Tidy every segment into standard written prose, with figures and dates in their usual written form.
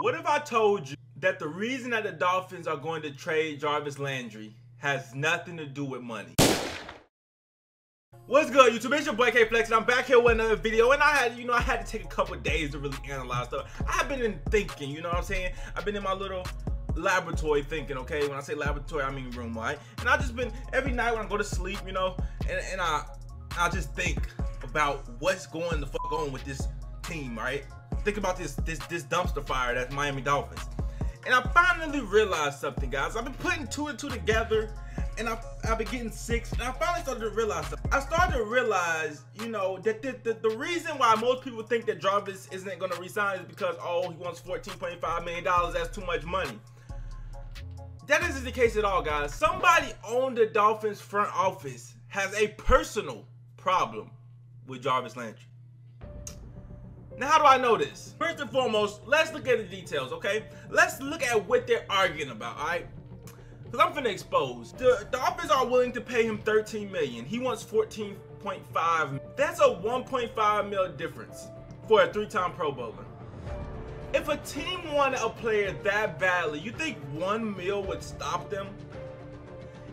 What if I told you that the reason that the Dolphins are going to trade Jarvis Landry has nothing to do with money? What's good, YouTube? It's your boy K-Flex, and I'm back here with another video. And I had to take a couple of days to really analyze stuff. I've been thinking, you know what I'm saying? I've been in my little laboratory thinking, okay? When I say laboratory, I mean room, right? And I've just been, every night when I go to sleep, you know, and I just think about what's going the fuck on with this team, right? Think about this dumpster fire that's Miami Dolphins. And I finally realized something, guys. I've been putting two and two together, and I've been getting sick, and I finally started to realize something. I started to realize, you know, that the reason why most people think that Jarvis isn't going to resign is because, oh, he wants $14.5 million, that's too much money. That isn't the case at all, guys. Somebody on the Dolphins front office has a personal problem with Jarvis Landry. Now, how do I know this? First and foremost, let's look at the details, okay? Let's look at what they're arguing about, all right? Because I'm finna expose. The Dolphins are willing to pay him $13 million. He wants $14.5. That's a $1.5 million difference for a three-time Pro Bowler. If a team wanted a player that badly, you think $1 million would stop them?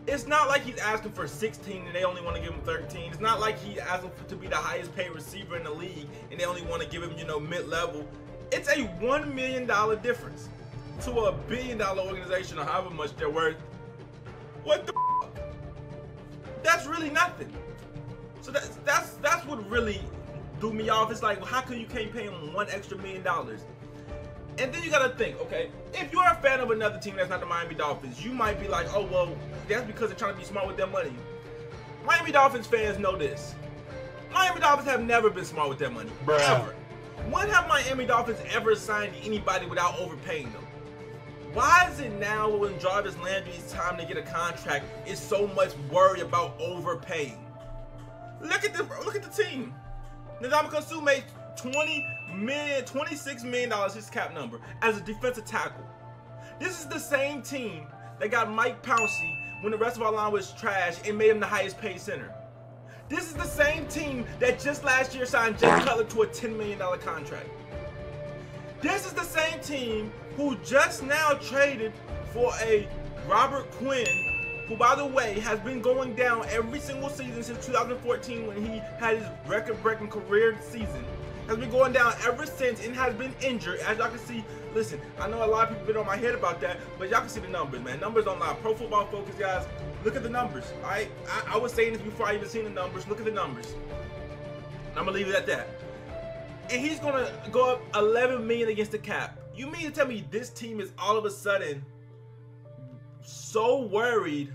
It's not like he's asking for 16 and they only want to give him 13. It's not like he's asking to be the highest paid receiver in the league and they only want to give him, you know, mid-level. It's a $1 million difference to a $1 billion organization or however much they're worth. What the f? That's really nothing. So that's what really threw me off. It's like, well, how come you can't pay him $1 extra million? And then you gotta think, okay, if you're a fan of another team that's not the Miami Dolphins, you might be like, oh, well, that's because they're trying to be smart with their money. Miami Dolphins fans know this. Miami Dolphins have never been smart with their money, ever. When have Miami Dolphins ever signed anybody without overpaying them? Why is it now when Jarvis Landry's time to get a contract is so much worry about overpaying? Look at the team. Ndamukong Suh made $26 million his cap number as a defensive tackle. This is the same team that got Mike Pouncey when the rest of our line was trash and made him the highest paid center. This is the same team that just last year signed Jay Cutler to a $10 million contract. This is the same team who just now traded for a Robert Quinn, who, by the way, has been going down every single season since 2014 when he had his record-breaking career season. Has been going down ever since and has been injured. As y'all can see, listen, I know a lot of people been on my head about that, but y'all can see the numbers, man. Numbers don't lie. Pro Football Focus, guys, look at the numbers, all right? I was saying this before I even seen the numbers. Look at the numbers. And I'm going to leave it at that. And he's going to go up $11 million against the cap. You mean to tell me this team is all of a sudden so worried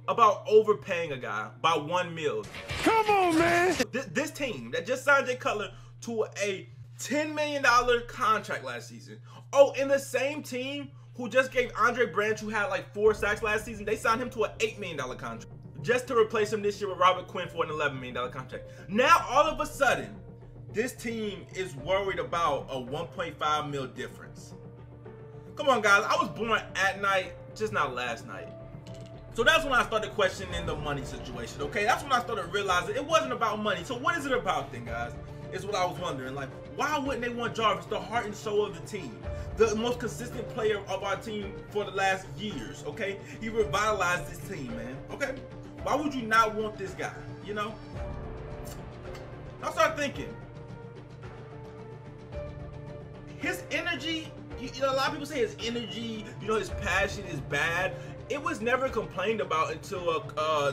about overpaying a guy by $1 million? Come on, man! This team that just signed Jay Cutler to a $10 million contract last season. Oh, and the same team who just gave Andre Branch, who had like 4 sacks last season, they signed him to an $8 million contract just to replace him this year with Robert Quinn for an $11 million contract. Now, all of a sudden, this team is worried about a $1.5 million difference. Come on, guys. I was born at night, just not last night. So that's when I started questioning the money situation, okay? That's when I started realizing it wasn't about money. So what is it about then, guys? Is what I was wondering. Like, why wouldn't they want Jarvis, the heart and soul of the team? The most consistent player of our team for the last years, okay? He revitalized this team, man, okay? Why would you not want this guy, you know? I started thinking. His energy, you know, a lot of people say his energy, you know, his passion is bad. It was never complained about until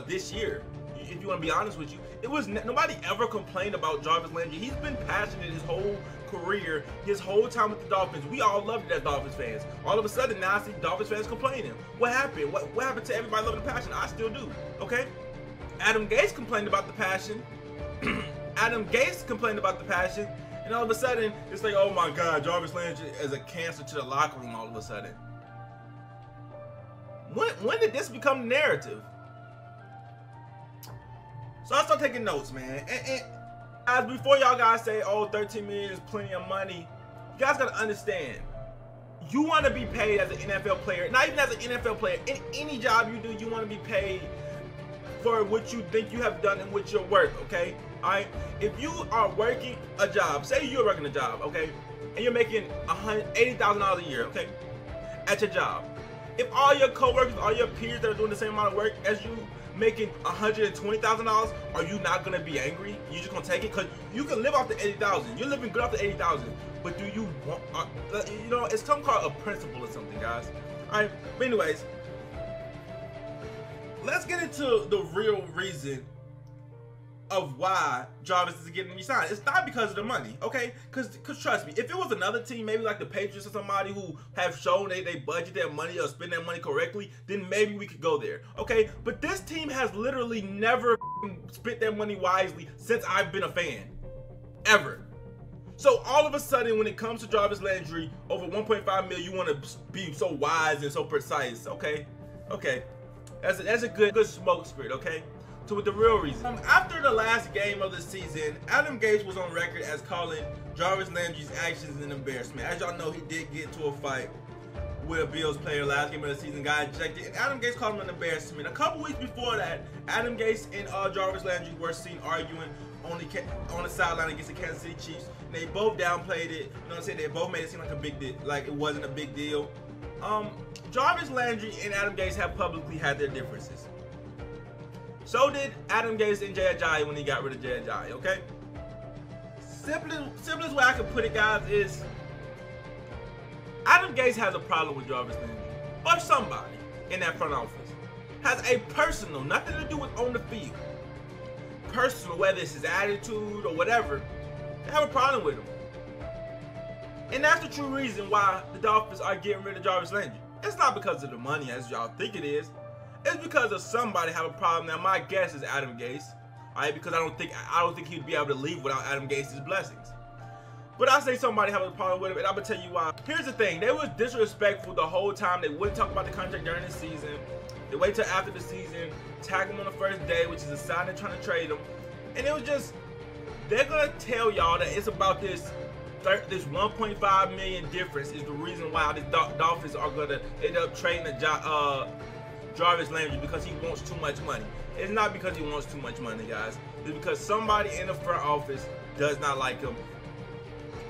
this year. If you want to be honest with you, it was nobody ever complained about Jarvis Landry. He's been passionate his whole career, his whole time with the Dolphins. We all loved it as Dolphins fans. All of a sudden, now I see Dolphins fans complaining. What happened? What happened to everybody loving the passion? I still do. Okay. Adam Gase complained about the passion. Adam Gase complained about the passion, and all of a sudden, it's like, oh my God, Jarvis Landry is a cancer to the locker room. All of a sudden. When did this become the narrative? So I start taking notes, man. And guys, before y'all guys say, oh, 13 million is plenty of money, you guys gotta understand, you want to be paid as an NFL player, not even as an NFL player, in any job you do, you want to be paid for what you think you have done and with your work, okay? Alright? If you are working a job, say you're working a job, okay? And you're making $80,000 a year, okay? At your job. If all your coworkers, all your peers that are doing the same amount of work as you making $120,000, are you not gonna be angry? You just gonna take it? Cause you can live off the 80,000. You're living good off the 80,000. But do you want? You know, it's something called a principle or something, guys. All right. But anyways, let's get into the real reason of why Jarvis is getting re-signed. It's not because of the money, okay? Cause trust me, if it was another team, maybe like the Patriots or somebody who have shown they budget their money or spend their money correctly, then maybe we could go there, okay? But this team has literally never spent their money wisely since I've been a fan, ever. So all of a sudden, when it comes to Jarvis Landry, over 1.5 million, you want to be so wise and so precise, okay? Okay, that's a good smoke spirit, okay? So with the real reason, after the last game of the season, Adam Gase was on record as calling Jarvis Landry's actions an embarrassment. As y'all know, he did get into a fight with a Bills player last game of the season, got ejected, and Adam Gase called him an embarrassment. A couple weeks before that, Adam Gase and Jarvis Landry were seen arguing on the sideline against the Kansas City Chiefs. And they both downplayed it. You know what I'm saying? They both made it seem like a big deal, like it wasn't a big deal. Jarvis Landry and Adam Gase have publicly had their differences. So did Adam Gase and Ajayi when he got rid of Ajayi, okay? Simplest way I can put it, guys, is Adam Gase has a problem with Jarvis Landry, or somebody in that front office has a personal, nothing to do with on the field, personal, whether it's his attitude or whatever, they have a problem with him. And that's the true reason why the Dolphins are getting rid of Jarvis Landry. It's not because of the money as y'all think it is. It's because of somebody have a problem. Now my guess is Adam Gase, alright, because I don't think he'd be able to leave without Adam Gase's blessings. But I say somebody have a problem with him, and I'm gonna tell you why. Here's the thing: they was disrespectful the whole time. They wouldn't talk about the contract during the season. They wait till after the season, tag him on the first day, which is a sign they're trying to trade him. And it was just, they're gonna tell y'all that it's about this 1.5 million difference is the reason why the Dolphins are gonna end up trading Jarvis Landry, because he wants too much money. It's not because he wants too much money, guys. It's because somebody in the front office does not like him.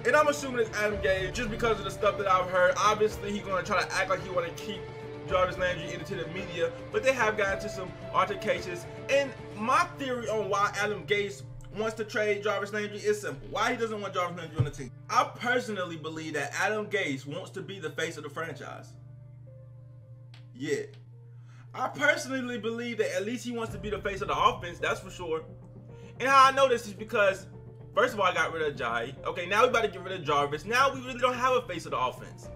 And I'm assuming it's Adam Gase, just because of the stuff that I've heard. Obviously, he's gonna try to act like he wanna keep Jarvis Landry into the media, but they have gotten into some altercations. And my theory on why Adam Gase wants to trade Jarvis Landry is simple. Why he doesn't want Jarvis Landry on the team. I personally believe that Adam Gase wants to be the face of the franchise. Yeah. I personally believe that at least he wants to be the face of the offense, that's for sure. And how I know this is because, first of all, I got rid of Ajayi. Okay, now we about to get rid of Jarvis. Now we really don't have a face of the offense.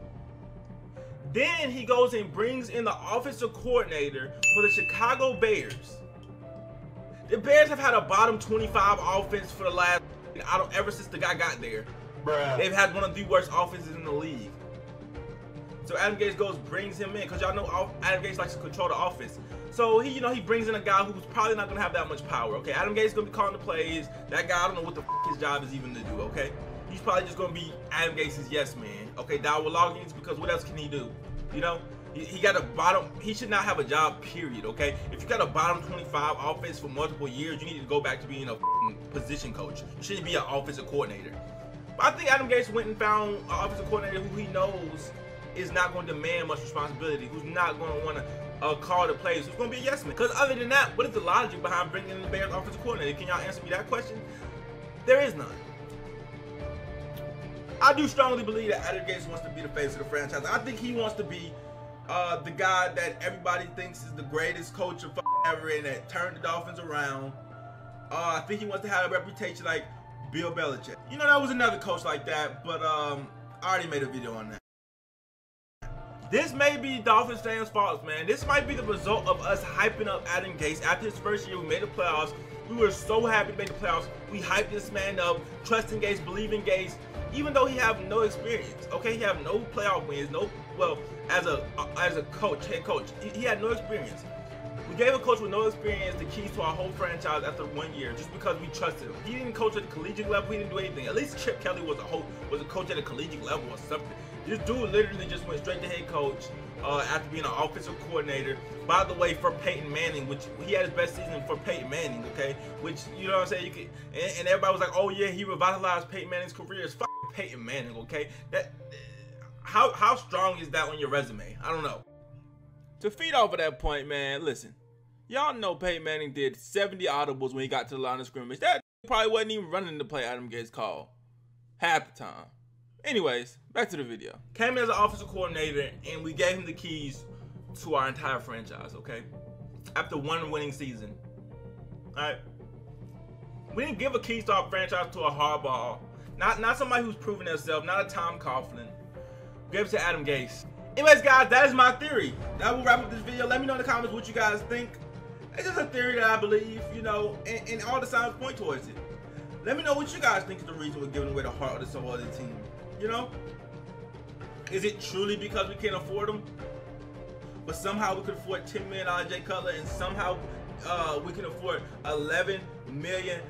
Then he goes and brings in the offensive coordinator for the Chicago Bears. The Bears have had a bottom 25 offense for the last, ever since the guy got there. Bruh. They've had one of the worst offenses in the league. So Adam Gase brings him in, because y'all know Adam Gase likes to control the offense. So he brings in a guy who's probably not gonna have that much power. Okay, Adam Gase is gonna be calling the plays. That guy, I don't know what the his job is even to do. Okay, he's probably just gonna be Adam Gase's yes man. Okay, Dowell logins, because what else can he do? You know, he got a bottom. He should not have a job. Period. Okay, if you got a bottom 25 offense for multiple years, you need to go back to being a position coach. You shouldn't be an offensive coordinator. But I think Adam Gase went and found an offensive coordinator who he knows is not going to demand much responsibility, who's not going to want to call the plays, who's going to be a yes man. Because other than that, what is the logic behind bringing in the Bears offensive coordinator? Can y'all answer me that question? There is none. I do strongly believe that Adam Gase wants to be the face of the franchise. I think he wants to be the guy that everybody thinks is the greatest coach of ever and that turned the Dolphins around. I think he wants to have a reputation like Bill Belichick. You know, that was another coach like that, but I already made a video on that. This may be Dolphins fans' fault, man. This might be the result of us hyping up Adam Gase. After his first year, we made the playoffs. We were so happy to make the playoffs. We hyped this man up, trusting Gase, believing Gase, even though he have no experience. Okay, he have no playoff wins, as a coach, head coach, he had no experience. We gave a coach with no experience the keys to our whole franchise after 1 year, just because we trusted him. He didn't coach at the collegiate level. He didn't do anything. At least Chip Kelly was a coach at a collegiate level or something. This dude literally just went straight to head coach after being an offensive coordinator. By the way, for Peyton Manning, which he had his best season for Peyton Manning, okay? Which, you know what I'm saying? You could, and everybody was like, oh yeah, he revitalized Peyton Manning's career. It's fucking Peyton Manning, okay? That how strong is that on your resume? I don't know. To feed off of that point, man, listen. Y'all know Peyton Manning did 70 audibles when he got to the line of scrimmage. That probably wasn't even running the play Adam Gase called half the time. Anyways, back to the video. Came in as an offensive coordinator, and we gave him the keys to our entire franchise, okay? After one winning season. Alright? We didn't give a keys to our franchise to a Harbaugh. Not somebody who's proven themselves, not a Tom Coughlin. We gave it to Adam Gase. Anyways, guys, that is my theory. That will wrap up this video. Let me know in the comments what you guys think. It's just a theory that I believe, you know, and all the signs point towards it. Let me know what you guys think is the reason we're giving away the heart of this other team. You know? Is it truly because we can't afford them? But somehow we could afford $10 million Jay Cutler, and somehow we can afford $11 million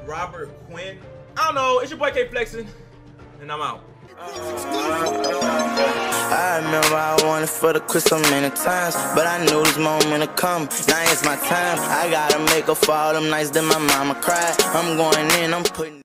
Robert Quinn? I don't know. It's your boy K Flexing, and I'm out. I remember I wanted for the quit so many times, but I knew this moment would come. Now it's my time. I gotta make up for all them nights that my mama cried. I'm going in, I'm putting